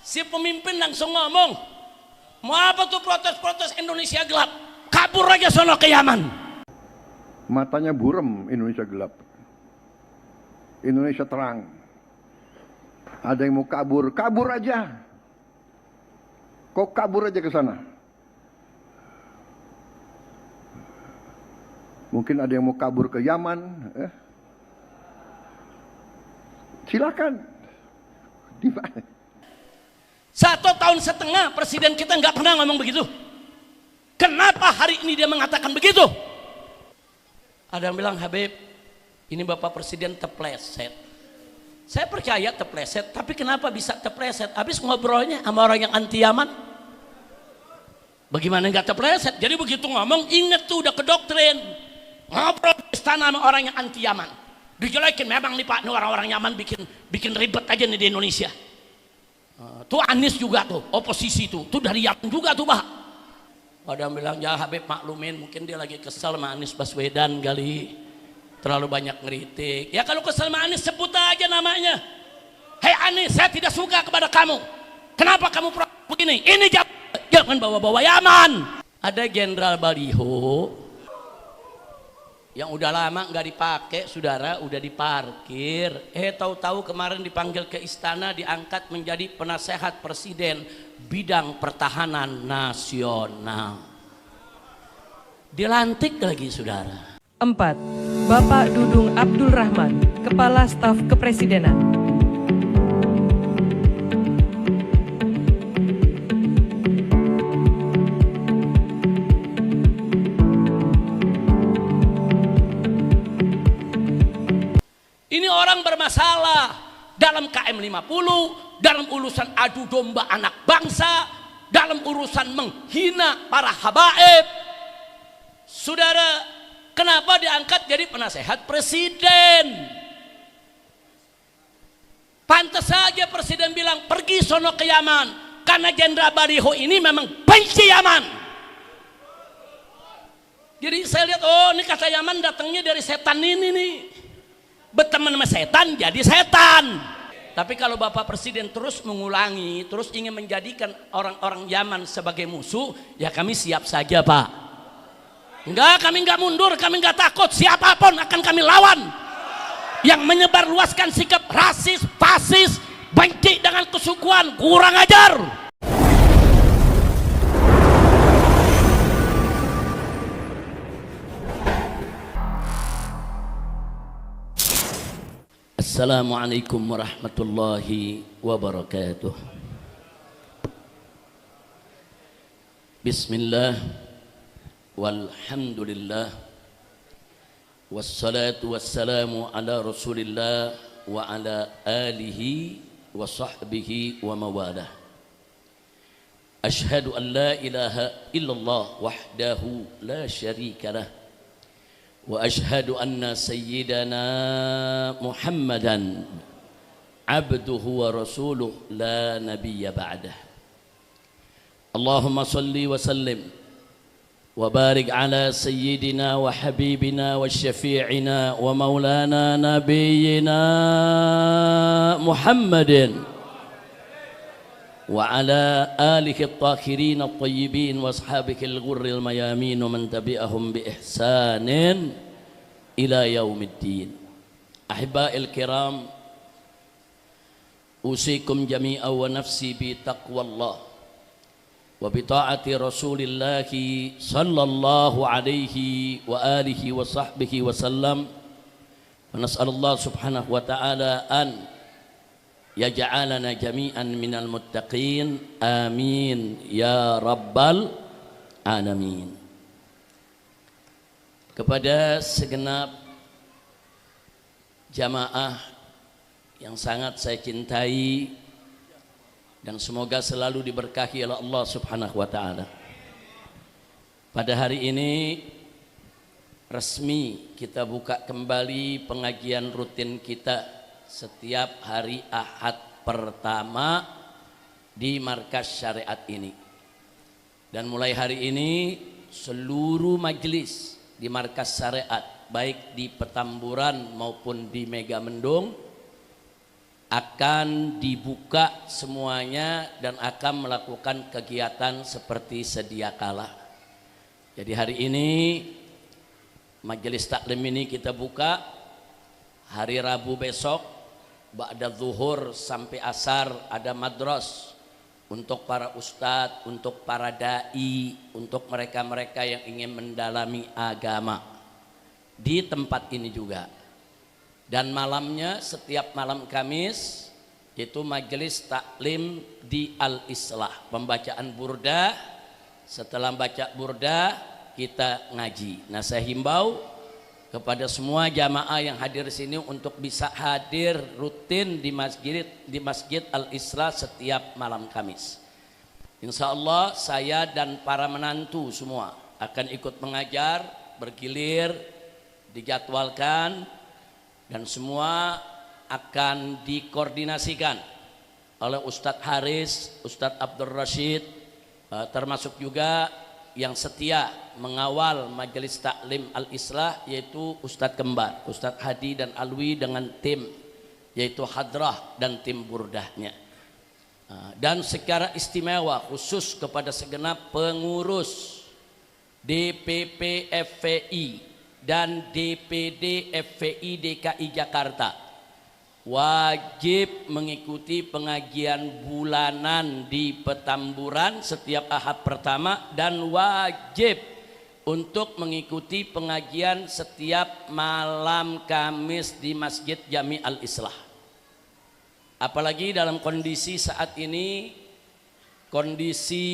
Si pemimpin langsung ngomong, mau apa tuh protes-protes Indonesia gelap? Kabur aja sono ke Yaman. Matanya buram, Indonesia gelap. Indonesia terang. Ada yang mau kabur, kabur aja. Kok kabur aja ke sana? Mungkin ada yang mau kabur ke Yaman. Silakan. Di mana? 1,5 tahun presiden kita nggak pernah ngomong begitu. Kenapa hari ini dia mengatakan begitu? Ada yang bilang, Habib, ini Bapak Presiden terpleset. Saya percaya terpleset, tapi kenapa bisa terpleset? Habis ngobrolnya sama orang yang anti Yaman. Bagaimana nggak terpleset? Jadi begitu ngomong, inget tuh udah ke doktrin. Ngobrol di istana sama orang yang anti Yaman. Dijelekin, memang nih Pak, nih orang-orang Yaman bikin ribet aja nih di Indonesia. Tuh Anies juga tuh, oposisi tuh dari Yaman juga tuh Pak. Ada yang bilang, ya Habib maklumin, mungkin dia lagi kesel sama Anies Baswedan kali. Terlalu banyak ngeritik. Ya kalau kesel sama Anies sebut aja namanya. Hei Anies, saya tidak suka kepada kamu. Kenapa kamu begini? Ini jangan bawa-bawa Yaman. Ada Jenderal Baliho yang udah lama nggak dipakai, saudara, udah diparkir. Tahu-tahu kemarin dipanggil ke istana, diangkat menjadi penasehat presiden bidang pertahanan nasional. Dilantik lagi, saudara. 4. Bapak Dudung Abdul Rahman, Kepala Staf Kepresidenan. Ini orang bermasalah dalam KM 50, dalam urusan adu domba anak bangsa, dalam urusan menghina para habaib. Saudara, kenapa diangkat jadi penasehat presiden? Pantas saja presiden bilang pergi sono ke Yaman, karena Jenderal Baliho ini memang benci Yaman. Jadi saya lihat, oh ini kata Yaman datangnya dari setan ini nih. Berteman sama setan jadi setan. Tapi kalau Bapak Presiden terus mengulangi, terus ingin menjadikan orang-orang Yaman sebagai musuh, ya kami siap saja Pak. Enggak, kami enggak mundur, kami enggak takut. Siapapun akan kami lawan. Yang menyebarluaskan sikap rasis, fasis, benci dengan kesukuan, kurang ajar. Assalamualaikum warahmatullahi wabarakatuh. Bismillah walhamdulillah wassalatu wassalamu ala rasulillah wa ala alihi wa sahbihi wa mawalah. Ashhadu an la ilaha illallah wahdahu la syarika lah. وأشهد أن سيدنا محمدا عبده ورسوله لا نبي بعده. اللهم صل وسلم وبارك على سيدنا وحبيبنا وشفيعنا ومولانا نبينا محمد وعلى آله الطاهرين الطيبين وأصحابه الغر الميامين ومن تبعهم بإحسان إلى يوم الدين. أحبائي الكرام، أوصيكم جميعا ونفسي بتقوى الله وبطاعة رسول الله صلى الله عليه وآله وصحبه وسلم، ونسأل الله سبحانه وتعالى أن yaj'alana jami'an minal muttaqin, amin ya rabbal alamin. Kepada segenap jamaah yang sangat saya cintai dan semoga selalu diberkahi oleh Allah Subhanahu wa taala. Pada hari ini resmi kita buka kembali pengajian rutin kita setiap hari Ahad pertama di markas syariat ini. Dan mulai hari ini seluruh majelis di markas syariat, baik di Petamburan maupun di Megamendung, akan dibuka semuanya dan akan melakukan kegiatan seperti sedia kala. Jadi hari ini majelis taklim ini kita buka, hari Rabu besok ba'da zuhur sampai asar ada madras untuk para ustadz, untuk para dai, untuk mereka-mereka yang ingin mendalami agama di tempat ini juga. Dan malamnya setiap malam Kamis itu majelis taklim di Al-Islah, pembacaan burda. Setelah baca burda kita ngaji. Nah, saya himbau kepada semua jamaah yang hadir di sini untuk bisa hadir rutin di masjid Al-Islah setiap malam Kamis. Insya Allah saya dan para menantu semua akan ikut mengajar, bergilir, dijadwalkan, dan semua akan dikoordinasikan oleh Ustadz Haris, Ustadz Abdul Rashid, termasuk juga yang setia mengawal majelis taklim Al-Islah yaitu Ustadz Kembar, Ustadz Hadi dan Alwi dengan tim yaitu Hadrah dan tim burdahnya. Dan secara istimewa khusus kepada segenap pengurus DPP FPI dan DPD FPI DKI Jakarta wajib mengikuti pengajian bulanan di Petamburan setiap Ahad pertama dan wajib untuk mengikuti pengajian setiap malam Kamis di Masjid Jami Al-Islah. Apalagi dalam kondisi saat ini, kondisi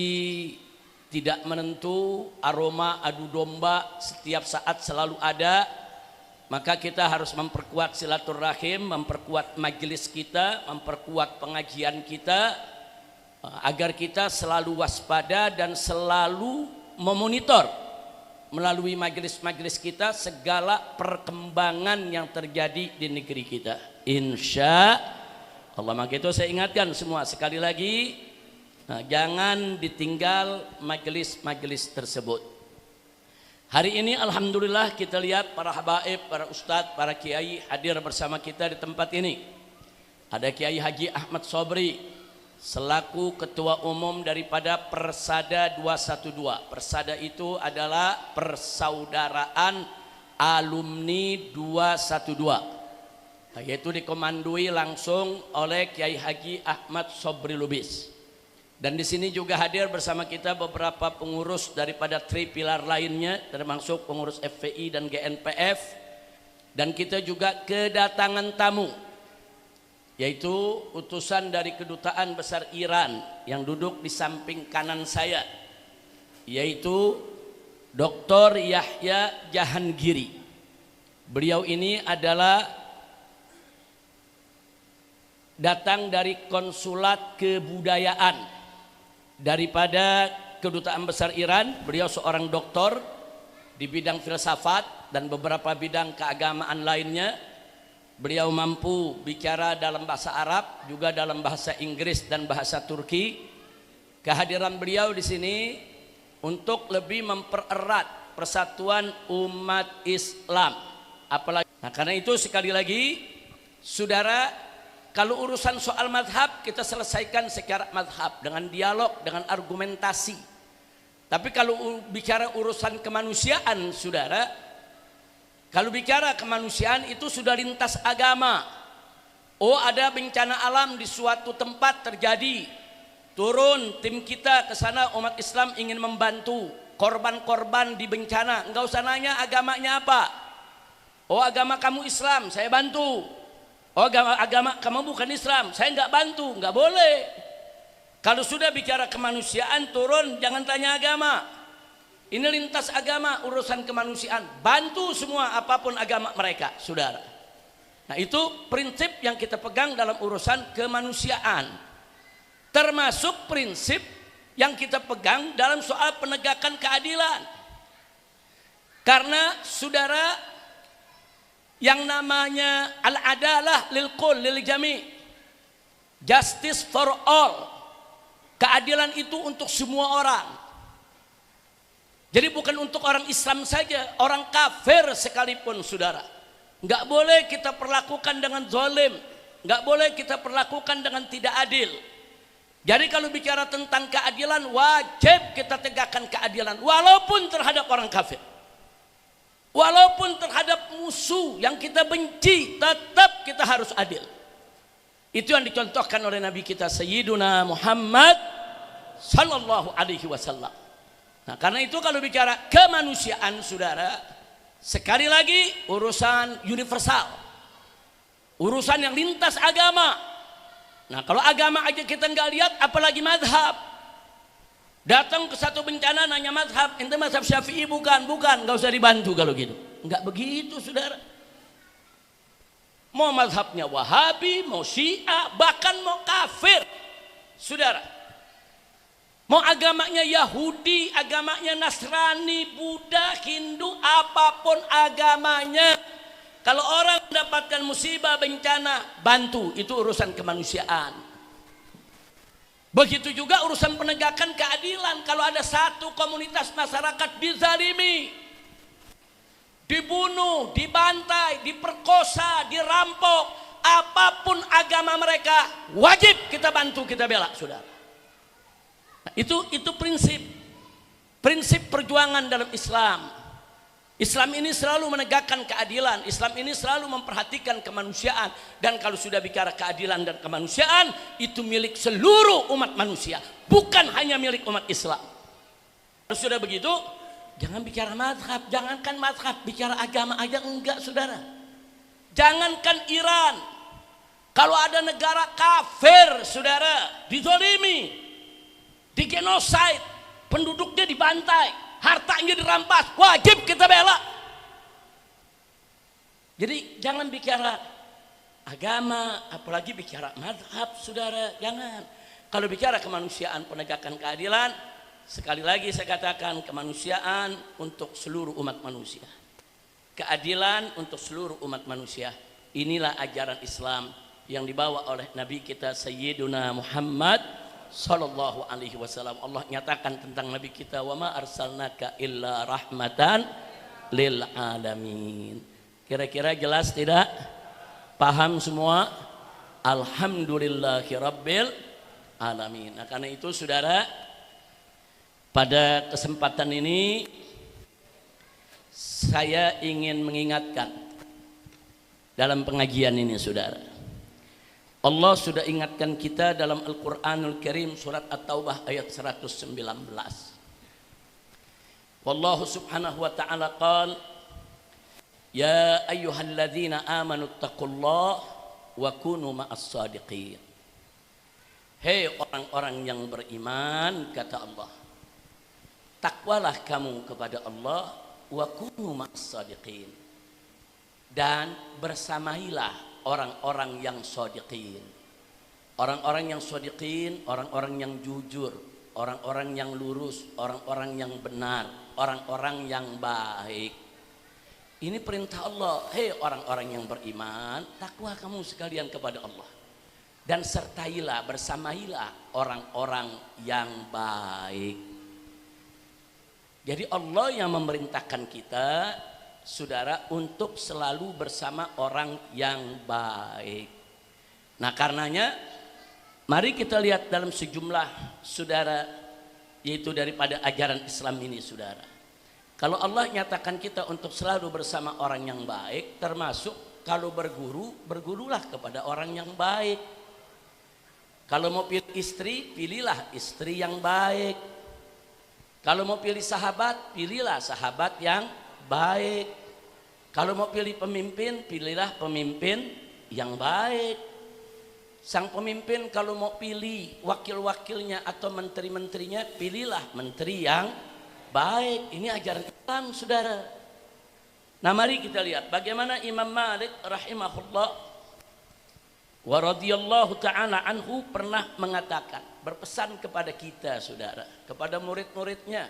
tidak menentu, aroma adu domba setiap saat selalu ada, maka kita harus memperkuat silaturahim, memperkuat majelis kita, memperkuat pengajian kita, agar kita selalu waspada dan selalu memonitor melalui majelis-majelis kita segala perkembangan yang terjadi di negeri kita. Insya Allah. Maka itu saya ingatkan semua sekali lagi, jangan ditinggal majelis-majelis tersebut. Hari ini alhamdulillah kita lihat para habaib, para ustadz, para kiai hadir bersama kita di tempat ini. Ada Kiai Haji Ahmad Sobri selaku ketua umum daripada Persada 212. Persada itu adalah persaudaraan alumni 212, yaitu dikomandoi langsung oleh Kiai Haji Ahmad Sobri Lubis. Dan di sini juga hadir bersama kita beberapa pengurus daripada tri pilar lainnya, termasuk pengurus FPI dan GNPF. Dan kita juga kedatangan tamu, yaitu utusan dari Kedutaan Besar Iran yang duduk di samping kanan saya, yaitu Dr. Yahya Jahangiri. Beliau ini adalah datang dari konsulat kebudayaan daripada Kedutaan Besar Iran. Beliau seorang doktor di bidang filsafat dan beberapa bidang keagamaan lainnya. Beliau mampu bicara dalam bahasa Arab, juga dalam bahasa Inggris dan bahasa Turki. Kehadiran beliau di sini untuk lebih mempererat persatuan umat Islam. Apalagi, nah karena itu sekali lagi, saudara, kalau urusan soal madhab kita selesaikan secara madhab dengan dialog, dengan argumentasi. Tapi kalau bicara urusan kemanusiaan, saudara, kalau bicara kemanusiaan itu sudah lintas agama. Oh, ada bencana alam di suatu tempat terjadi, turun tim kita ke sana, umat Islam ingin membantu korban-korban di bencana. Enggak usah nanya agamanya apa. Oh, agama kamu Islam, saya bantu. Oh, agama kamu bukan Islam, saya nggak bantu. Nggak boleh. Kalau sudah bicara kemanusiaan, turun, jangan tanya agama. Ini lintas agama, urusan kemanusiaan. Bantu semua apapun agama mereka, saudara. Nah, itu prinsip yang kita pegang dalam urusan kemanusiaan. Termasuk prinsip yang kita pegang dalam soal penegakan keadilan. Karena saudara, yang namanya al-adalah lil kull lil jami', justice for all, keadilan itu untuk semua orang. Jadi bukan untuk orang Islam saja, orang kafir sekalipun, saudara. Enggak boleh kita perlakukan dengan zalim. nggak boleh kita perlakukan dengan tidak adil. Jadi kalau bicara tentang keadilan, wajib kita tegakkan keadilan walaupun terhadap orang kafir, walaupun terhadap musuh yang kita benci, tetap kita harus adil. Itu yang dicontohkan oleh Nabi kita Sayyiduna Muhammad sallallahu alaihi wasallam. Nah, karena itu kalau bicara kemanusiaan, saudara, sekali lagi urusan universal, urusan yang lintas agama. Nah, kalau agama aja kita nggak lihat, apalagi madhab. Datang ke satu bencana nanya madhab, ente madhab Syafi'i bukan, nggak usah dibantu kalau gitu. Nggak begitu, saudara. Mau madhabnya Wahabi, mau Syiah, bahkan mau kafir, saudara. Mau agamanya Yahudi, agamanya Nasrani, Buddha, Hindu, apapun agamanya, kalau orang mendapatkan musibah, bencana, bantu. Itu urusan kemanusiaan. Begitu juga urusan penegakan keadilan. Kalau ada satu komunitas masyarakat dizalimi, dibunuh, dibantai, diperkosa, dirampok, apapun agama mereka, wajib kita bantu, kita bela, saudara. Nah, itu prinsip perjuangan dalam Islam. Islam ini selalu menegakkan keadilan, Islam ini selalu memperhatikan kemanusiaan. Dan kalau sudah bicara keadilan dan kemanusiaan, itu milik seluruh umat manusia, bukan hanya milik umat Islam. Kalau sudah begitu, jangan bicara mazhab, jangankan mazhab, bicara agama aja enggak, saudara. Jangankan Iran, kalau ada negara kafir, saudara, dizalimi, digenosid, penduduknya dibantai, hartanya dirampas, wajib kita bela. Jadi jangan bicara agama, apalagi bicara mazhab, saudara, jangan. Kalau bicara kemanusiaan, penegakan keadilan, sekali lagi saya katakan, kemanusiaan untuk seluruh umat manusia, keadilan untuk seluruh umat manusia. Inilah ajaran Islam yang dibawa oleh Nabi kita Sayyiduna Muhammad sallallahu alaihi wasallam. Allah nyatakan tentang Nabi kita, wa ma arsalnaka illa rahmatan lil alamin. Kira-kira jelas tidak? Paham semua? Alhamdulillahi rabbil alamin. Nah, karena itu saudara, pada kesempatan ini saya ingin mengingatkan dalam pengajian ini, saudara, Allah sudah ingatkan kita dalam Al-Quranul Karim surat At-Taubah ayat 119. Wallahu subhanahu wa ta'ala qala, ya ayyuhalladzina amanu taqullaha wa kunu ma'as sadiqin. Hei orang-orang yang beriman, kata Allah, takwalah kamu kepada Allah, wa kunu ma'as sadiqin, dan bersamailah orang-orang yang shodiqin. Orang-orang yang shodiqin, orang-orang yang jujur, orang-orang yang lurus, orang-orang yang benar, orang-orang yang baik. Ini perintah Allah. Hei orang-orang yang beriman, takwa kamu sekalian kepada Allah, dan sertailah, bersamailah orang-orang yang baik. Jadi Allah yang memerintahkan kita, saudara, untuk selalu bersama orang yang baik. Nah, karenanya mari kita lihat dalam sejumlah, saudara, yaitu daripada ajaran Islam ini, saudara. Kalau Allah nyatakan kita untuk selalu bersama orang yang baik, termasuk kalau berguru, bergurulah kepada orang yang baik. Kalau mau pilih istri, pilihlah istri yang baik. Kalau mau pilih sahabat, pilihlah sahabat yang baik. Kalau mau pilih pemimpin, pilihlah pemimpin yang baik. Sang pemimpin kalau mau pilih wakil-wakilnya atau menteri-menterinya, pilihlah menteri yang baik. Ini ajaran Islam, saudara. Nah, mari kita lihat bagaimana Imam Malik rahimahullah wa radhiyallahu ta'ala anhu pernah mengatakan, berpesan kepada kita, saudara, kepada murid-muridnya.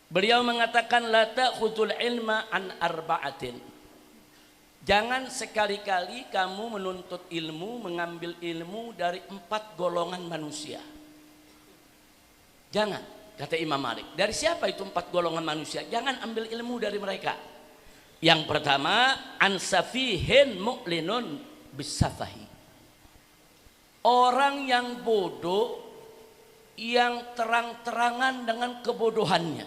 Beliau mengatakan, la ta'khudul ilma an arba'atin. Jangan sekali-kali kamu menuntut ilmu, mengambil ilmu dari 4 golongan manusia. Jangan, kata Imam Malik. Dari siapa itu 4 golongan manusia? Jangan ambil ilmu dari mereka. Yang pertama, ansafihin mu'linun bisafahi. Orang yang bodoh yang terang-terangan dengan kebodohannya.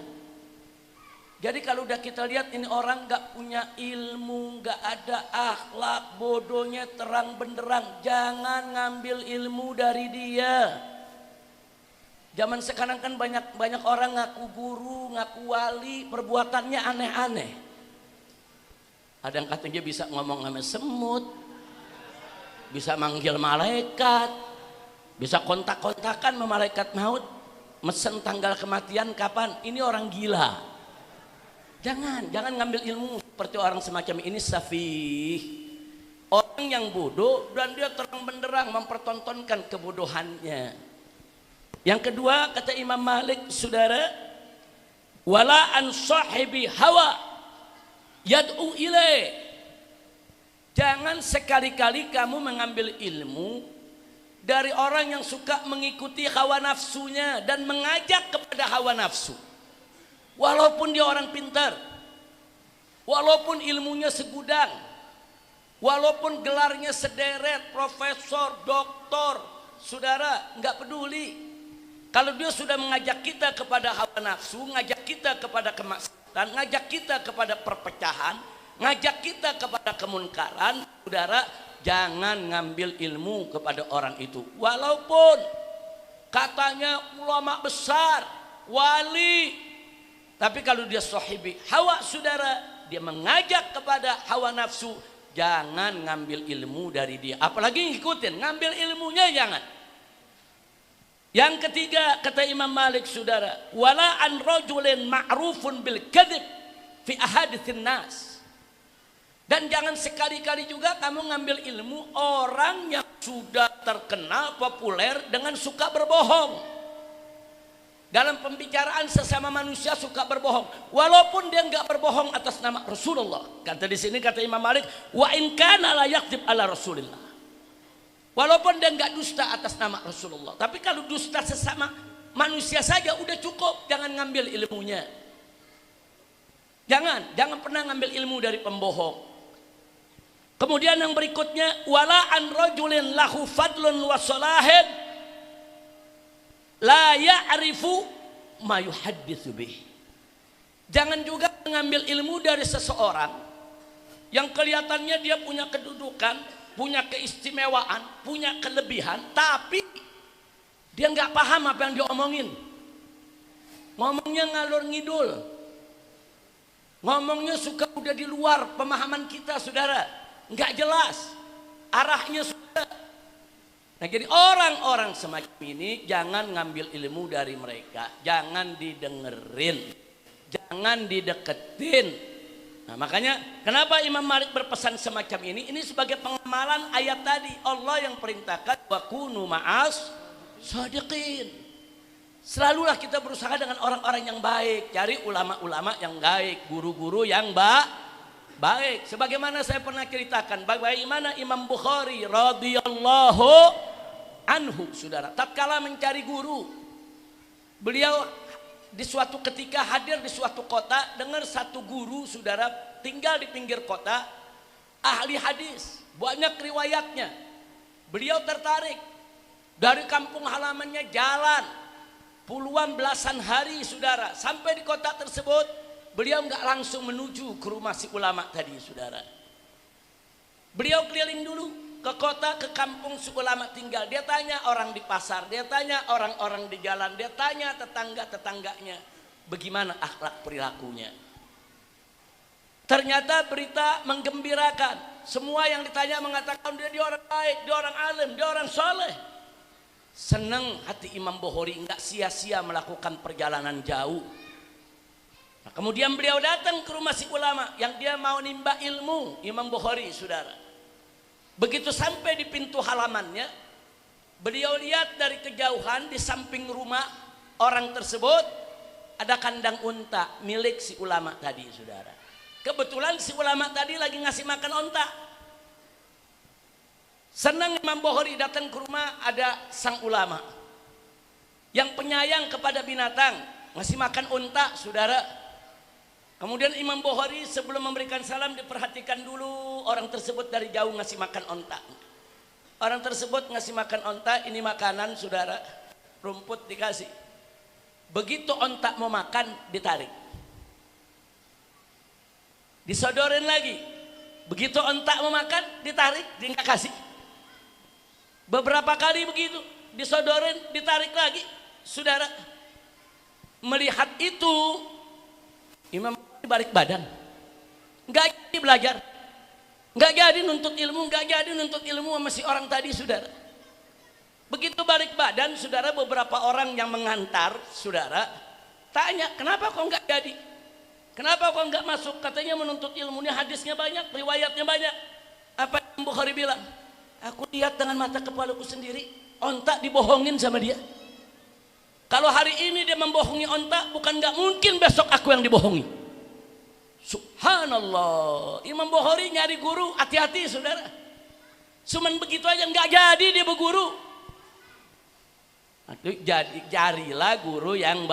Jadi kalau udah kita lihat ini orang gak punya ilmu, gak ada akhlak, bodohnya terang benderang, jangan ngambil ilmu dari dia. Zaman sekarang kan banyak orang ngaku guru, ngaku wali, perbuatannya aneh-aneh. Ada yang katanya bisa ngomong sama semut, bisa manggil malaikat, bisa kontak-kontakan sama malaikat maut, mesen tanggal kematian kapan. Ini orang gila. Jangan ngambil ilmu seperti orang semacam ini, safih. Orang yang bodoh dan dia terang benderang mempertontonkan kebodohannya. Yang kedua kata Imam Malik, saudara, wala an sahibi hawa yad'u ilaih. Jangan sekali-kali kamu mengambil ilmu dari orang yang suka mengikuti hawa nafsunya dan mengajak kepada hawa nafsu. Walaupun dia orang pintar, walaupun ilmunya segudang, walaupun gelarnya sederet, profesor, doktor, saudara, nggak peduli. Kalau dia sudah mengajak kita kepada hawa nafsu, ngajak kita kepada kemaksiatan, ngajak kita kepada perpecahan, ngajak kita kepada kemunkaran, saudara, jangan ngambil ilmu kepada orang itu. Walaupun katanya ulama besar, wali, tapi kalau dia sahibi hawa, saudara, dia mengajak kepada hawa nafsu, jangan ngambil ilmu dari dia. Apalagi ngikutin, ngambil ilmunya jangan. Yang ketiga kata Imam Malik, saudara, wala an rajulin ma'rufun bil kadzib fi ahaditsin nas. Dan jangan sekali-kali juga kamu ngambil ilmu orang yang sudah terkenal populer dengan suka berbohong. Dalam pembicaraan sesama manusia suka berbohong, walaupun dia enggak berbohong atas nama Rasulullah. Kata di sini kata Imam Malik, wa in kana la yakdzib ala Rasulillah. Walaupun dia enggak dusta atas nama Rasulullah, tapi kalau dusta sesama manusia saja udah cukup, jangan ngambil ilmunya. Jangan pernah ngambil ilmu dari pembohong. Kemudian yang berikutnya, wala an rajulin lahu fadlun wa salahin la ya'rifu ma yuhadditsu bih. Jangan juga mengambil ilmu dari seseorang yang kelihatannya dia punya kedudukan, punya keistimewaan, punya kelebihan, tapi dia nggak paham apa yang dia omongin. Ngomongnya ngalur ngidul, ngomongnya suka udah di luar pemahaman kita, saudara. Nggak jelas arahnya, sudah. Nah, jadi orang-orang semacam ini jangan ngambil ilmu dari mereka, jangan didengerin, jangan dideketin. Nah, makanya kenapa Imam Malik berpesan semacam ini? Ini sebagai pengamalan ayat tadi, Allah yang perintahkan wa kunu ma'as shadiqin. Selalulah kita berusaha dengan orang-orang yang baik, cari ulama-ulama yang baik, guru-guru yang baik. Sebagaimana saya pernah ceritakan bagaimana Imam Bukhari radhiyallahu anhu, saudara, tatkala mencari guru, beliau di suatu ketika hadir di suatu kota dengan satu guru, saudara, tinggal di pinggir kota, ahli hadis, banyak riwayatnya. Beliau tertarik, dari kampung halamannya jalan puluhan belasan hari, saudara, sampai di kota tersebut. Beliau nggak langsung menuju ke rumah si ulama tadi, saudara. Beliau keliling dulu ke kota, ke kampung si ulama tinggal. Dia tanya orang di pasar, dia tanya orang-orang di jalan, dia tanya tetangga-tetangganya bagaimana akhlak perilakunya. Ternyata berita menggembirakan. Semua yang ditanya mengatakan dia orang baik, dia orang alim, dia orang soleh. Senang hati Imam Bukhari, nggak sia-sia melakukan perjalanan jauh. Nah, kemudian beliau datang ke rumah si ulama yang dia mau nimba ilmu, Imam Bukhari, saudara. Begitu sampai di pintu halamannya, beliau lihat dari kejauhan di samping rumah orang tersebut ada kandang unta milik si ulama tadi, saudara. Kebetulan si ulama tadi lagi ngasih makan unta. Senang Imam Bukhari datang ke rumah, ada sang ulama yang penyayang kepada binatang, ngasih makan unta, saudara. Kemudian Imam Bukhari sebelum memberikan salam diperhatikan dulu orang tersebut dari jauh ngasih makan unta. Orang tersebut ngasih makan onta, ini makanan saudara, rumput dikasih. Begitu onta mau makan, ditarik. Disodorin lagi. Begitu onta mau makan, ditarik, dia nggak kasih. Beberapa kali begitu, disodorin, ditarik lagi. Saudara, melihat itu, Imam balik badan. Nggak jadi belajar. Nggak jadi nuntut ilmu sama si orang tadi, saudara. Begitu balik badan, saudara, beberapa orang yang mengantar, saudara, tanya, kenapa kok nggak jadi? Kenapa kok nggak masuk? Katanya menuntut ilmunya, hadisnya banyak, riwayatnya banyak. Apa yang Bukhari bilang? Aku lihat dengan mata kepalaku sendiri, onta dibohongin sama dia. Kalau hari ini dia membohongi onta, bukan nggak mungkin besok aku yang dibohongi. Subhanallah, Imam Bukhari nyari guru, hati-hati saudara. Cuman begitu aja nggak jadi dia berguru. Carilah guru yang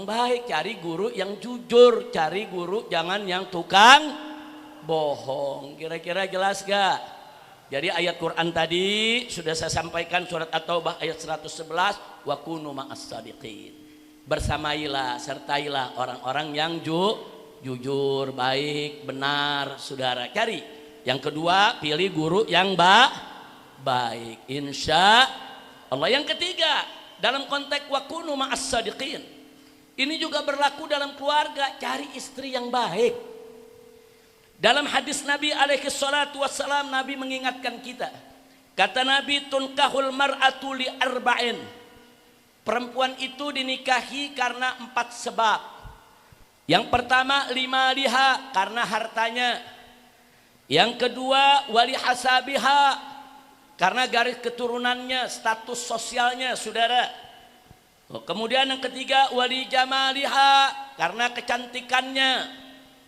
baik, cari guru yang jujur, cari guru jangan yang tukang bohong. Kira-kira jelas gak? Jadi ayat Quran tadi sudah saya sampaikan, surat At-Taubah ayat 111, wa kunu ma'as shadiqin. Bersamailah, sertailah orang-orang yang jujur, baik, benar, saudara. Cari. Yang kedua, pilih guru yang baik. Insya Allah. Yang ketiga, dalam konteks wa kunu ma'as shadiqin, ini juga berlaku dalam keluarga. Cari istri yang baik. Dalam hadis Nabi alaihi salatu wassalam, Nabi mengingatkan kita. Kata Nabi, tunkahul mar'atu li arba'in. Perempuan itu dinikahi karena 4 sebab. Yang pertama, lima liha, karena hartanya. Yang kedua, wali hasabiha, karena garis keturunannya, status sosialnya, saudara. Kemudian yang ketiga, wali jamaliha, karena kecantikannya.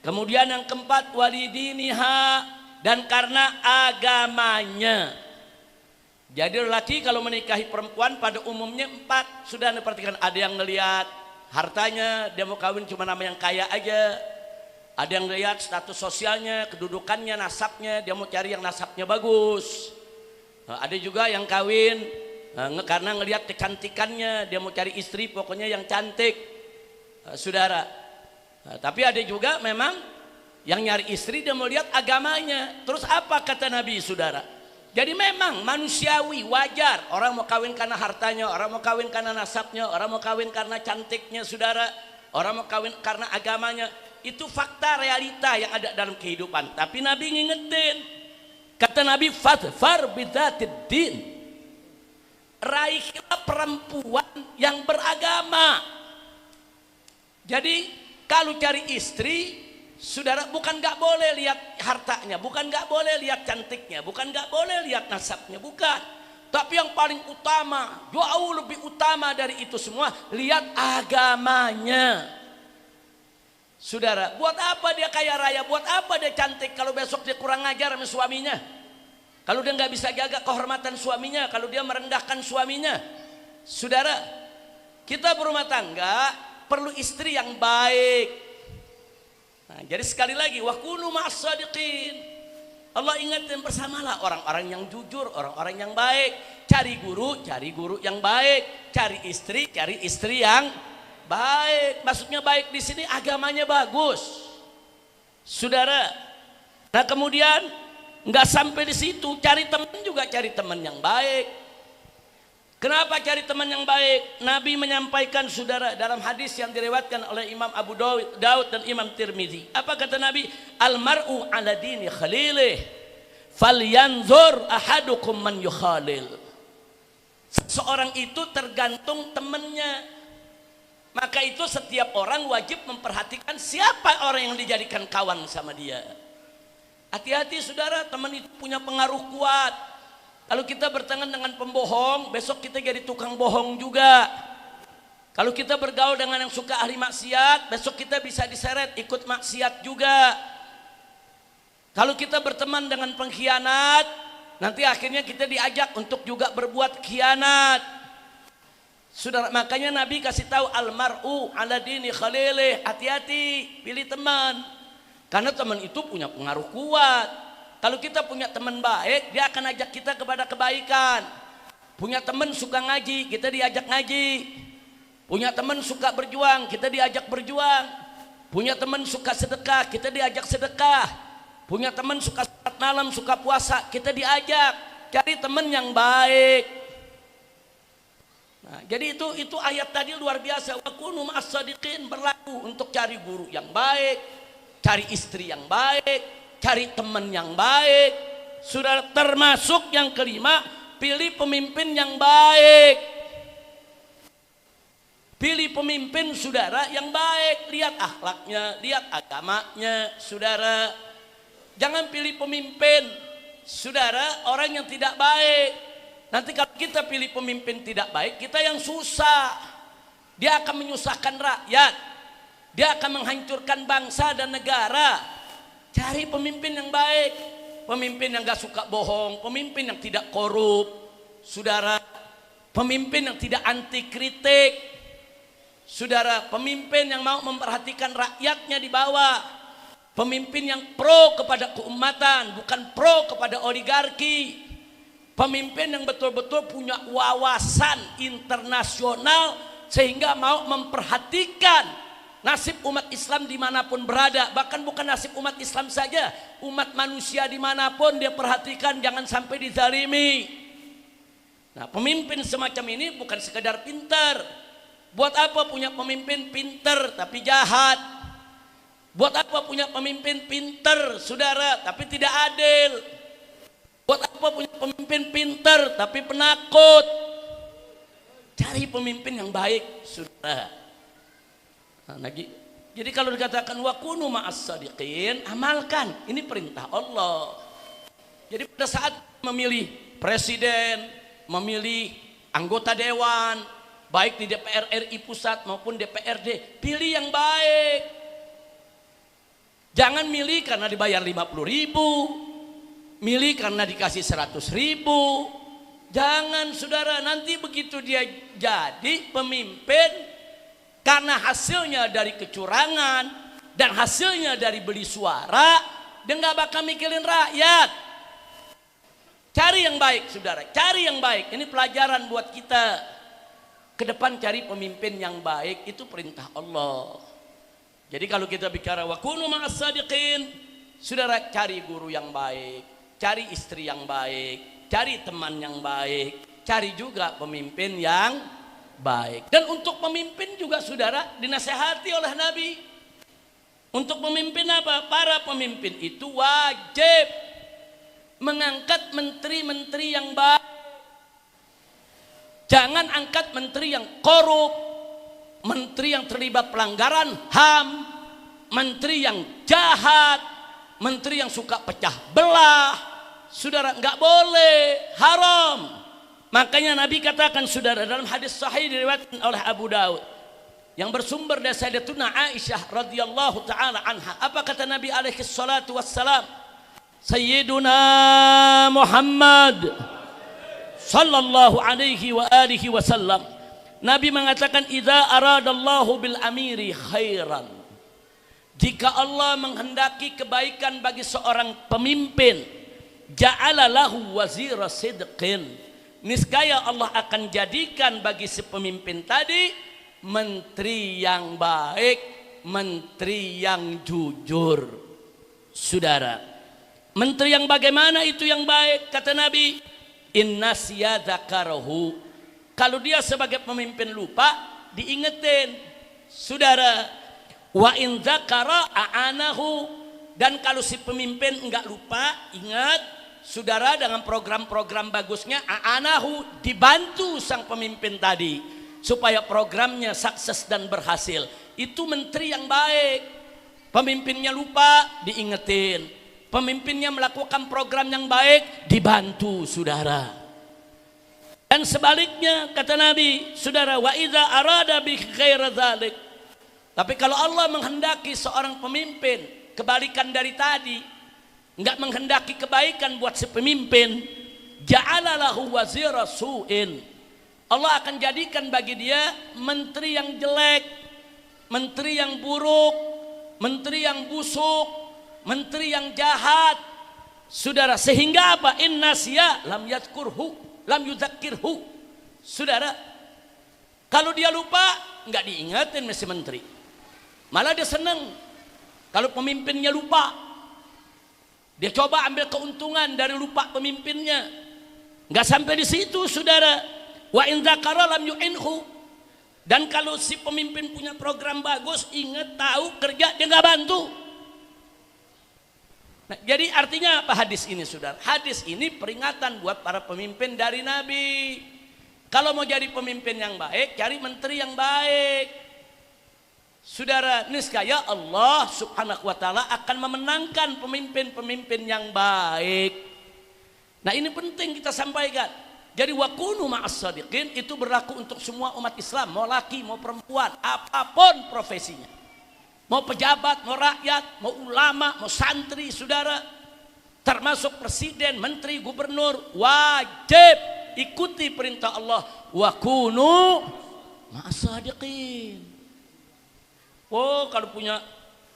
Kemudian yang keempat, wali diniha, dan karena agamanya. Jadi lelaki kalau menikahi perempuan pada umumnya 4. Sudah diperhatikan, ada yang ngelihat hartanya, dia mau kawin cuma nama yang kaya aja. Ada yang lihat status sosialnya, kedudukannya, nasabnya, dia mau cari yang nasabnya bagus. Ada juga yang kawin karena ngelihat kecantikannya, dia mau cari istri pokoknya yang cantik, saudara. Tapi ada juga memang yang nyari istri dia mau lihat agamanya. Terus apa kata Nabi, saudara? Jadi memang manusiawi, wajar. Orang mau kawin karena hartanya, orang mau kawin karena nasabnya, orang mau kawin karena cantiknya, saudara. Orang mau kawin karena agamanya. Itu fakta realita yang ada dalam kehidupan. Tapi Nabi ngingetin. Kata Nabi, fadfar bidzatid din. Raihlah perempuan yang beragama. Jadi kalau cari istri, saudara, bukan gak boleh lihat hartanya, bukan gak boleh lihat cantiknya, bukan gak boleh lihat nasabnya, bukan. Tapi yang paling utama, jauh lebih utama dari itu semua, lihat agamanya. Saudara, buat apa dia kaya raya, buat apa dia cantik kalau besok dia kurang ngajar sama suaminya? Kalau dia nggak bisa jaga kehormatan suaminya, kalau dia merendahkan suaminya. Saudara, kita berumah tangga perlu istri yang baik. Nah, jadi sekali lagi, wa kunu ma'as shadiqin. Allah ingatkan, bersamalah orang-orang yang jujur, orang-orang yang baik. Cari guru yang baik. Cari istri yang baik. Maksudnya baik di sini agamanya bagus, saudara. Nah kemudian nggak sampai di situ, cari teman juga, cari teman yang baik. Kenapa cari teman yang baik? Nabi menyampaikan, saudara, dalam hadis yang diriwayatkan oleh Imam Abu Daud dan Imam Tirmizi. Apa kata Nabi? Al-mar'u ala dini khalilih, falyanzur ahadukum man yukhalil. Seseorang itu tergantung temannya. Maka itu setiap orang wajib memperhatikan siapa orang yang dijadikan kawan sama dia. Hati-hati saudara, teman itu punya pengaruh kuat. Kalau kita berteman dengan pembohong, besok kita jadi tukang bohong juga. Kalau kita bergaul dengan yang suka ahli maksiat, besok kita bisa diseret ikut maksiat juga. Kalau kita berteman dengan pengkhianat, nanti akhirnya kita diajak untuk juga berbuat khianat. Saudara, makanya Nabi kasih tahu almar'u ala dini khalilih, hati-hati pilih teman, karena teman itu punya pengaruh kuat. Kalau kita punya teman baik, dia akan ajak kita kepada kebaikan. Punya teman suka ngaji, kita diajak ngaji. Punya teman suka berjuang, kita diajak berjuang. Punya teman suka sedekah, kita diajak sedekah. Punya teman suka salat malam, suka puasa, kita diajak. Cari teman yang baik. Nah, jadi itu ayat tadi luar biasa. Wa kunu ma'as shadiqin, berlaku untuk cari guru yang baik, cari istri yang baik, cari teman yang baik. Sudah termasuk yang kelima, pilih pemimpin yang baik. Pilih pemimpin saudara yang baik. Lihat akhlaknya, lihat agamanya saudara. Jangan pilih pemimpin saudara orang yang tidak baik. Nanti kalau kita pilih pemimpin tidak baik, kita yang susah. Dia akan menyusahkan rakyat. Dia akan menghancurkan bangsa dan negara. Cari pemimpin yang baik, pemimpin yang gak suka bohong, pemimpin yang tidak korup, saudara, pemimpin yang tidak anti kritik, saudara, pemimpin yang mau memperhatikan rakyatnya di bawah, pemimpin yang pro kepada keumatan, bukan pro kepada oligarki, pemimpin yang betul-betul punya wawasan internasional sehingga mau memperhatikan nasib umat Islam dimanapun berada. Bahkan bukan nasib umat Islam saja, umat manusia dimanapun dia perhatikan, jangan sampai dizalimi. Nah, pemimpin semacam ini bukan sekedar pintar. Buat apa punya pemimpin pintar tapi jahat? Buat apa punya pemimpin pintar saudara tapi tidak adil? Buat apa punya pemimpin pintar tapi penakut? Cari pemimpin yang baik saudara. Nah, jadi kalau dikatakan wa kunu ma'as shadiqin, amalkan. Ini perintah Allah. Jadi pada saat memilih presiden, memilih anggota dewan, baik di DPR RI pusat maupun DPRD, pilih yang baik. Jangan milih karena dibayar 50.000, milih karena dikasih 100.000. Jangan saudara, nanti begitu dia jadi pemimpin karena hasilnya dari kecurangan dan hasilnya dari beli suara, dia nggak bakal mikirin rakyat. Cari yang baik saudara, cari yang baik. Ini pelajaran buat kita ke depan, cari pemimpin yang baik, itu perintah Allah. Jadi kalau kita bicara wa kunu ma'as shadiqin, saudara, cari guru yang baik, cari istri yang baik, cari teman yang baik, cari juga pemimpin yang baik. Dan untuk pemimpin juga saudara dinasehati oleh Nabi. Untuk pemimpin apa? Para pemimpin itu wajib mengangkat menteri-menteri yang baik. Jangan angkat menteri yang korup, menteri yang terlibat pelanggaran HAM, menteri yang jahat, menteri yang suka pecah belah. Saudara, nggak boleh, haram. Makanya Nabi katakan saudara dalam hadis sahih diriwayatkan oleh Abu Daud yang bersumber dari Sayyidatuna Aisyah radhiyallahu taala anha. Apa kata Nabi alaihi salatu wassalam? Sayyiduna Muhammad sallallahu alaihi wa alihi wasallam, Nabi mengatakan idza aradallahu bil amiri khairan, jika Allah menghendaki kebaikan bagi seorang pemimpin, ja'ala lahu wazira sidqin, niscaya Allah akan jadikan bagi si pemimpin tadi menteri yang baik, menteri yang jujur. Saudara, menteri yang bagaimana itu yang baik? Kata Nabi, inna siyadzakarahu, kalau dia sebagai pemimpin lupa, diingetin. Saudara, wa in dzakara a'anahu, dan kalau si pemimpin enggak lupa, ingat saudara, dengan program-program bagusnya a'anahu, dibantu sang pemimpin tadi supaya programnya sukses dan berhasil. Itu menteri yang baik. Pemimpinnya lupa, diingetin. Pemimpinnya melakukan program yang baik, dibantu saudara. Dan sebaliknya kata Nabi, saudara, wa idza arada bi ghairi dzalik, tapi kalau Allah menghendaki seorang pemimpin kebalikan dari tadi, enggak menghendaki kebaikan buat si pemimpin, ja'ala lahu wazira su'in, Allah akan jadikan bagi dia menteri yang jelek, menteri yang buruk, menteri yang busuk, menteri yang jahat. Saudara, sehingga apa? Innasya lam yadkurhu, lam yudzakirhu. Saudara, kalau dia lupa nggak diingatin mesti menteri. Malah dia senang kalau pemimpinnya lupa. Dia coba ambil keuntungan dari lupa pemimpinnya. Nggak sampai di situ, saudara. Wa in dzakara lam yu'inhu. Dan kalau si pemimpin punya program bagus, ingat, tahu, kerja, dia nggak bantu. Nah, jadi artinya apa hadis ini, saudara? Hadis ini peringatan buat para pemimpin dari Nabi. Kalau mau jadi pemimpin yang baik, cari menteri yang baik. Saudara, niscaya Allah subhanahu wa ta'ala akan memenangkan pemimpin-pemimpin yang baik. Nah, ini penting kita sampaikan. Jadi wakunu ma'as shadiqin itu berlaku untuk semua umat Islam, mau laki, mau perempuan, apapun profesinya. Mau pejabat, mau rakyat, mau ulama, mau santri, saudara. Termasuk presiden, menteri, gubernur, wajib ikuti perintah Allah. Wakunu ma'as shadiqin. Oh, kalau punya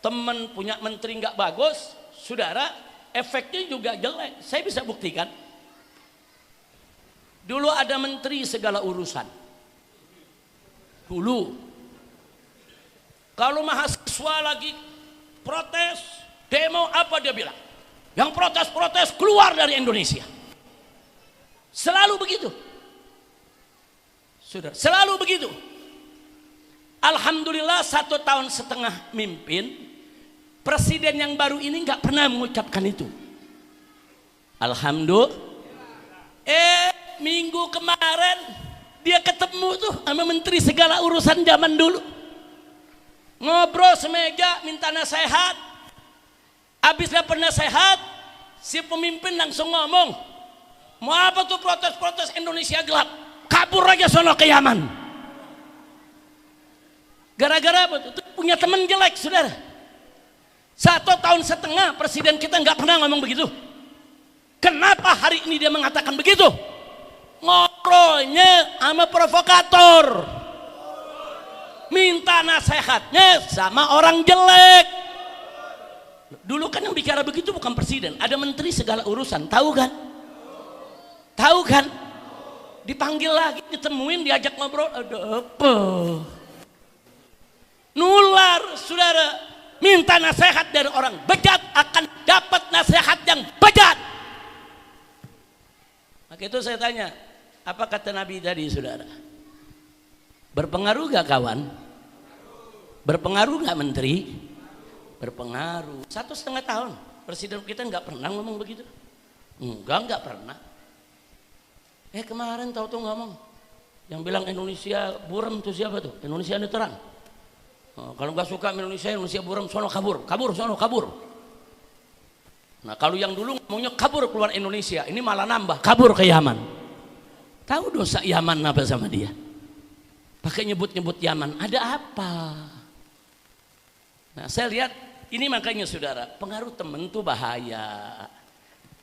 teman, punya menteri nggak bagus, saudara, efeknya juga jelek. Saya bisa buktikan. Dulu ada menteri segala urusan. Dulu. Kalau mahasiswa lagi protes, demo, apa dia bilang? Yang protes-protes keluar dari Indonesia. Selalu begitu. Sudah, selalu begitu. Alhamdulillah 1 tahun setengah mimpin, presiden yang baru ini nggak pernah mengucapkan itu. Alhamdulillah. Minggu kemarin dia ketemu tuh sama menteri segala urusan zaman dulu, ngobrol semeja, minta nasihat. Habis dapat nasihat, si pemimpin langsung ngomong, mau apa tuh protes-protes Indonesia gelap, kabur aja sono ke Yaman. Gara-gara apa tuh? Punya teman jelek, saudara. 1 tahun setengah presiden kita nggak pernah ngomong begitu. Kenapa hari ini dia mengatakan begitu? Ngobrolnya sama provokator, minta nasihatnya sama orang jelek. Dulu kan yang bicara begitu bukan presiden, ada menteri segala urusan, tahu kan? Tahu kan? Dipanggil lagi, ditemuin, diajak ngobrol, ada apa? Nular, saudara. Minta nasihat dari orang bejat akan dapat nasihat yang bejat. Maka itu saya tanya, apa kata Nabi tadi, saudara? Berpengaruh gak kawan? Berpengaruh gak menteri? Berpengaruh. 1,5 tahun presiden kita nggak pernah ngomong begitu. Nggak pernah. Kemarin tahu ngomong, yang bilang Indonesia buram tuh siapa tuh? Indonesia ini terang. Kalau nggak suka Indonesia buram, sono kabur, sono kabur. Nah, kalau yang dulu ngomongnya kabur keluar Indonesia, ini malah nambah, kabur ke Yaman. Tahu dosa Yaman apa sama dia? Pakai nyebut-nyebut Yaman, ada apa? Nah, saya lihat ini, makanya saudara, pengaruh temen tuh bahaya.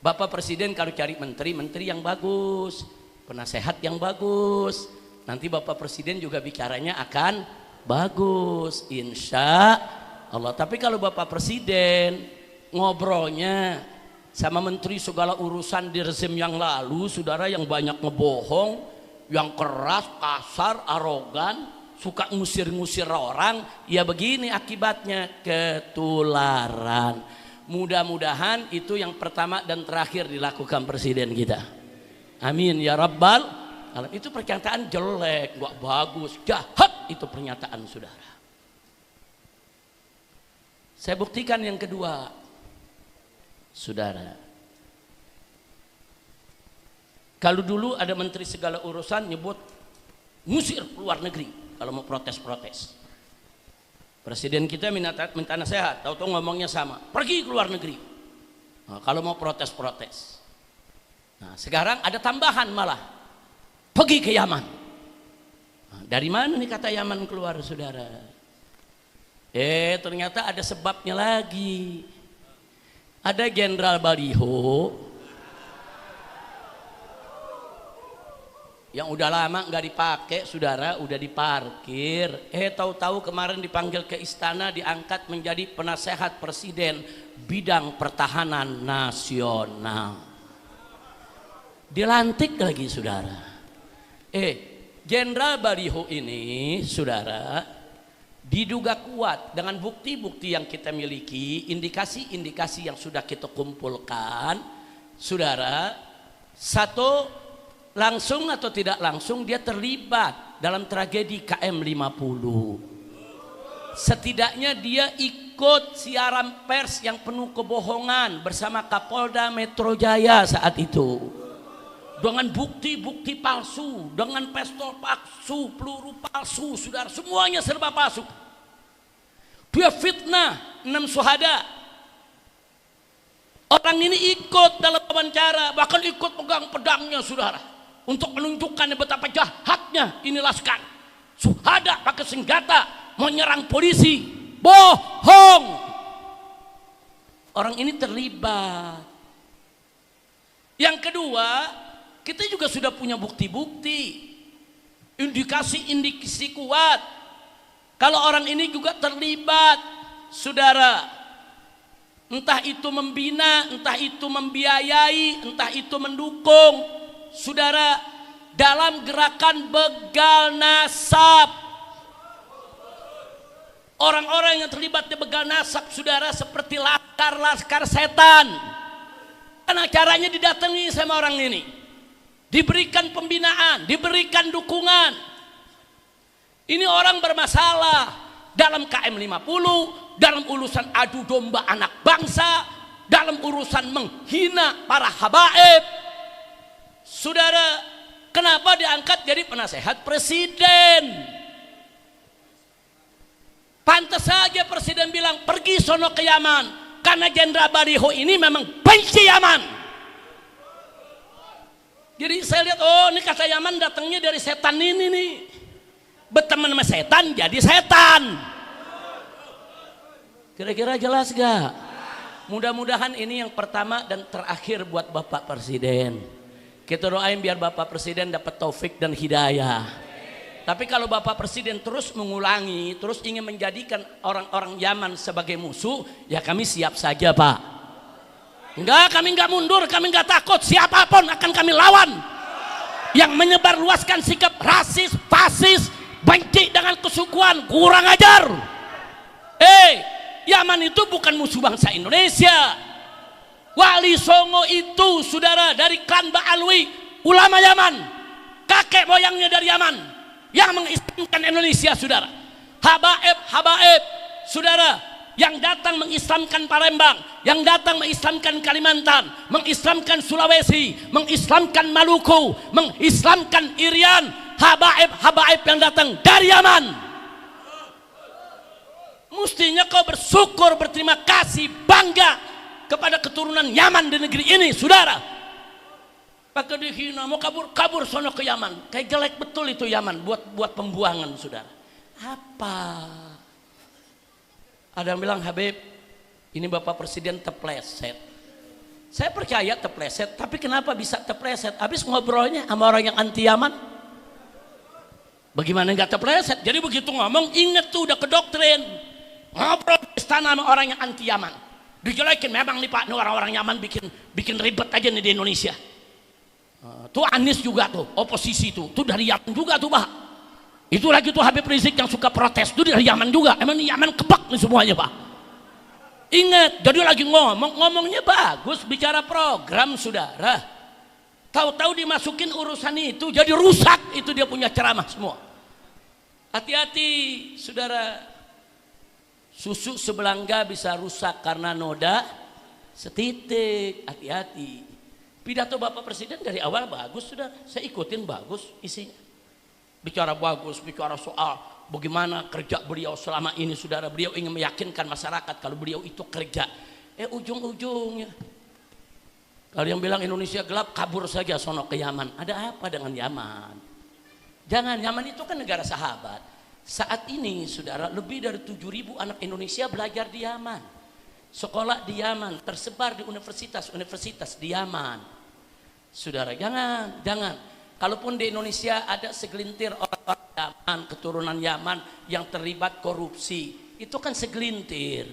Bapak Presiden kalau cari menteri yang bagus, penasehat yang bagus, nanti Bapak Presiden juga bicaranya akan bagus, insya Allah. Tapi kalau Bapak Presiden ngobrolnya sama menteri segala urusan di rezim yang lalu, saudara, yang banyak ngebohong, yang keras, kasar, arogan, suka ngusir-ngusir orang, ya begini akibatnya, ketularan. Mudah-mudahan itu yang pertama dan terakhir dilakukan presiden kita. Amin ya rabbal alamin. Itu pernyataan jelek, gak bagus, jahat itu pernyataan, saudara. Saya buktikan yang kedua, saudara. Kalau dulu ada menteri segala urusan nyebut ngusir keluar negeri kalau mau protes-protes. Presiden kita minta nasihat, tahu-tahu ngomongnya sama, pergi ke luar negeri. Nah, kalau mau protes-protes. Nah, sekarang ada tambahan malah, pergi ke Yaman. Nah, dari mana nih kata Yaman keluar, saudara? Ternyata ada sebabnya lagi. Ada Jenderal Baliho yang udah lama nggak dipakai, saudara, udah diparkir. Tahu-tahu kemarin dipanggil ke istana, diangkat menjadi penasehat presiden bidang pertahanan nasional. Dilantik lagi, saudara. Jenderal Baliho ini, saudara, diduga kuat dengan bukti-bukti yang kita miliki, indikasi-indikasi yang sudah kita kumpulkan, saudara. Satu, langsung atau tidak langsung dia terlibat dalam tragedi KM50. Setidaknya dia ikut siaran pers yang penuh kebohongan bersama Kapolda Metro Jaya saat itu. Dengan bukti-bukti palsu, dengan pistol palsu, peluru palsu, saudara, semuanya serba palsu. Dia fitnah 6 syuhada. Orang ini ikut dalam wawancara, bahkan ikut pegang pedangnya, saudara, untuk menunjukkan betapa jahatnya ini laskar. Syuhada pakai senjata mau nyerang polisi, bohong. Orang ini terlibat. Yang kedua, kita juga sudah punya bukti-bukti, indikasi-indikasi kuat kalau orang ini juga terlibat, saudara. Entah itu membina, entah itu membiayai, entah itu mendukung, saudara, dalam gerakan begal nasab. Orang-orang yang terlibat di begal nasab, saudara, seperti laskar-laskar setan. Karena caranya didatangi sama orang ini, diberikan pembinaan, diberikan dukungan. Ini orang bermasalah dalam KM50, dalam urusan adu domba anak bangsa, dalam urusan menghina para habaib. Saudara, kenapa diangkat jadi penasehat presiden? Pantas saja presiden bilang pergi sono ke Yaman, karena Jenderal Baliho ini memang benci Yaman. Jadi saya lihat, oh ini kata Yaman datangnya dari setan ini nih. Berteman sama setan jadi setan. Kira-kira jelas gak? Mudah-mudahan ini yang pertama dan terakhir buat Bapak Presiden. Kita doain biar Bapak Presiden dapat taufik dan hidayah. Tapi kalau Bapak Presiden terus mengulangi, terus ingin menjadikan orang-orang Yaman sebagai musuh, ya kami siap saja, Pak. Enggak, kami enggak mundur, kami enggak takut. Siapapun akan kami lawan. Yang menyebarluaskan sikap rasis, fasis, benci dengan kesukuan, kurang ajar. Yaman itu bukan musuh bangsa Indonesia. Wali Songo itu, saudara, dari klan Ba'alwi, ulama Yaman, kakek moyangnya dari Yaman, yang mengislamkan Indonesia, saudara. Habaib, saudara, yang datang mengislamkan Palembang, yang datang mengislamkan Kalimantan, mengislamkan Sulawesi, mengislamkan Maluku, mengislamkan Irian. Habaib yang datang dari Yaman. Mestinya kau bersyukur, berterima kasih, bangga kepada keturunan Yaman di negeri ini, saudara. Pakai dihina, mau kabur sono ke Yaman. Kayak jelek betul itu Yaman buat pembuangan, saudara. Apa? Ada yang bilang, Habib, ini Bapak Presiden terpleset. Saya percaya terpleset, tapi kenapa bisa terpleset? Habis ngobrolnya sama orang yang anti Yaman. Bagaimana nggak terpleset? Jadi begitu ngomong, inget tuh udah kedoktrin. Ngobrol di istana sama orang yang anti Yaman, dijelekin, memang nih Pak, nih orang-orang Yaman bikin ribet aja nih di Indonesia. Tuh Anies juga tuh, oposisi tuh dari Yaman juga tuh, Pak. Itu lagi tuh Habib Rizik yang suka protes, tuh dari Yaman juga. Emang nih Yaman kebak nih semuanya, Pak. Ingat, jadi lagi ngomongnya bagus, bicara program, saudara. Tahu-tahu dimasukin urusan itu, jadi rusak itu dia punya ceramah semua. Hati-hati, saudara. Susu sebelangga bisa rusak karena noda setitik. Hati-hati. Pidato Bapak Presiden dari awal bagus, sudah. Saya ikutin, bagus isinya. Bicara bagus, bicara soal bagaimana kerja beliau selama ini, saudara. Beliau ingin meyakinkan masyarakat kalau beliau itu kerja. Ujung-ujungnya, kalau yang bilang Indonesia gelap, kabur saja sono ke Yaman. Ada apa dengan Yaman? Jangan, Yaman itu kan negara sahabat. Saat ini, saudara, lebih dari 7.000 anak Indonesia belajar di Yaman. Sekolah di Yaman, tersebar di universitas-universitas di Yaman. Saudara, jangan. Kalaupun di Indonesia ada segelintir orang Yaman, keturunan Yaman yang terlibat korupsi, itu kan segelintir.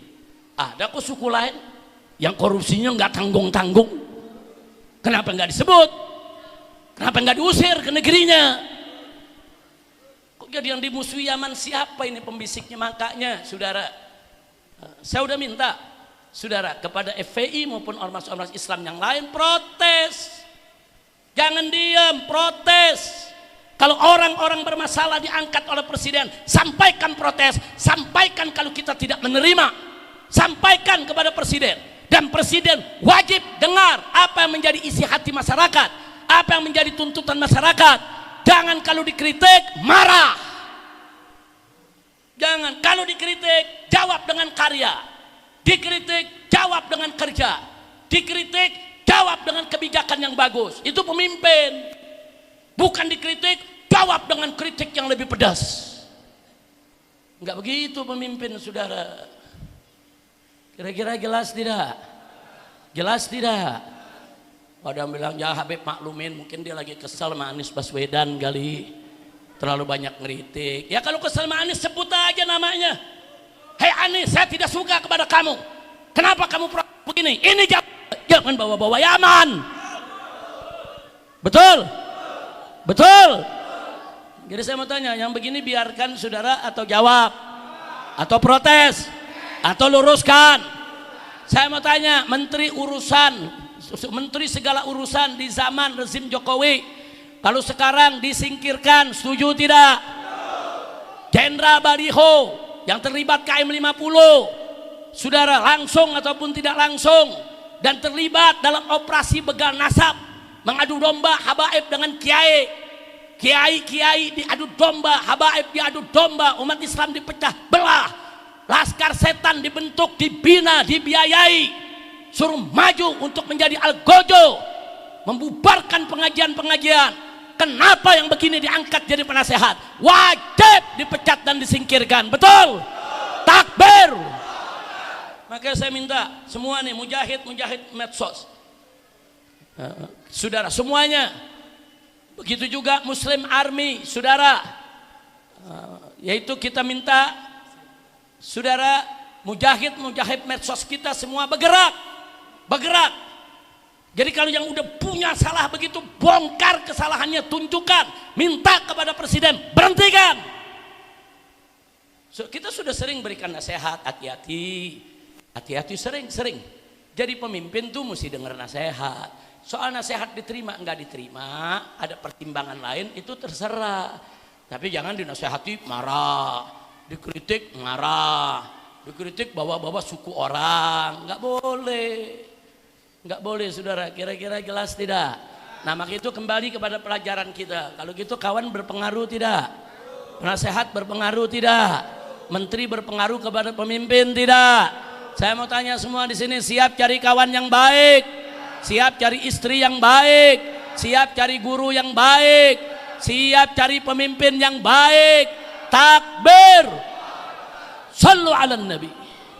Ada kok suku lain yang korupsinya nggak tanggung-tanggung. Kenapa nggak disebut? Kenapa nggak diusir ke negerinya? Kok jadi yang dimusuhi Yaman siapa ini pembisiknya? Makanya saudara, saya udah minta saudara kepada FPI maupun ormas-ormas Islam yang lain protes. Jangan diam, protes. Kalau orang-orang bermasalah diangkat oleh presiden, sampaikan protes, sampaikan kalau kita tidak menerima, sampaikan kepada presiden, dan presiden wajib dengar apa yang menjadi isi hati masyarakat, apa yang menjadi tuntutan masyarakat. Jangan kalau dikritik marah, jangan kalau dikritik jawab dengan karya, dikritik jawab dengan kerja, dikritik jawab dengan kebijakan yang bagus. Itu pemimpin. Bukan dikritik, jawab dengan kritik yang lebih pedas. Enggak begitu pemimpin, saudara. Kira-kira jelas tidak? Jelas tidak? Ada yang bilang, ya Habib maklumin, mungkin dia lagi kesal sama Anies Baswedan kali. Terlalu banyak ngeritik. Ya kalau kesal sama Anies, sebut aja namanya. Hei Anies, saya tidak suka kepada kamu. Kenapa kamu begini? Ini jangan bawa-bawa Yaman. Betul? Betul. Jadi saya mau tanya, yang begini biarkan saudara atau jawab? Atau protes? Atau luruskan? Saya mau tanya, menteri segala urusan di zaman rezim Jokowi, kalau sekarang disingkirkan, setuju tidak? Jenderal Baliho yang terlibat KM 50, saudara, langsung ataupun tidak langsung, dan terlibat dalam operasi begal nasab, mengadu domba habaib dengan kiai diadu domba, habaib diadu domba, umat Islam dipecah belah, laskar setan dibentuk, dibina, dibiayai, suruh maju untuk menjadi algojo, membubarkan pengajian-pengajian. Kenapa yang begini diangkat jadi penasehat? Wajib dipecat dan disingkirkan. Betul? Takbir. Makanya saya minta semua nih mujahid medsos, saudara semuanya, begitu juga Muslim Army, saudara, yaitu kita minta saudara mujahid medsos kita semua bergerak. Jadi kalau yang udah punya salah begitu, bongkar kesalahannya, tunjukkan, minta kepada presiden, berhentikan. Kita sudah sering berikan nasihat, hati-hati, sering. Jadi pemimpin tuh mesti dengar nasihat. Soal nasihat diterima enggak diterima, ada pertimbangan lain, itu terserah. Tapi jangan dinasehati marah, dikritik marah, dikritik bawa-bawa suku orang, enggak boleh saudara. Kira-kira jelas tidak? Nah maka itu kembali kepada pelajaran kita. Kalau gitu kawan berpengaruh tidak? Nasihat berpengaruh tidak? Menteri berpengaruh kepada pemimpin tidak? Saya mau tanya semua di sini, siap cari kawan yang baik? Siap cari istri yang baik, siap cari guru yang baik, siap cari pemimpin yang baik. Takbir. Sallu ala Nabi.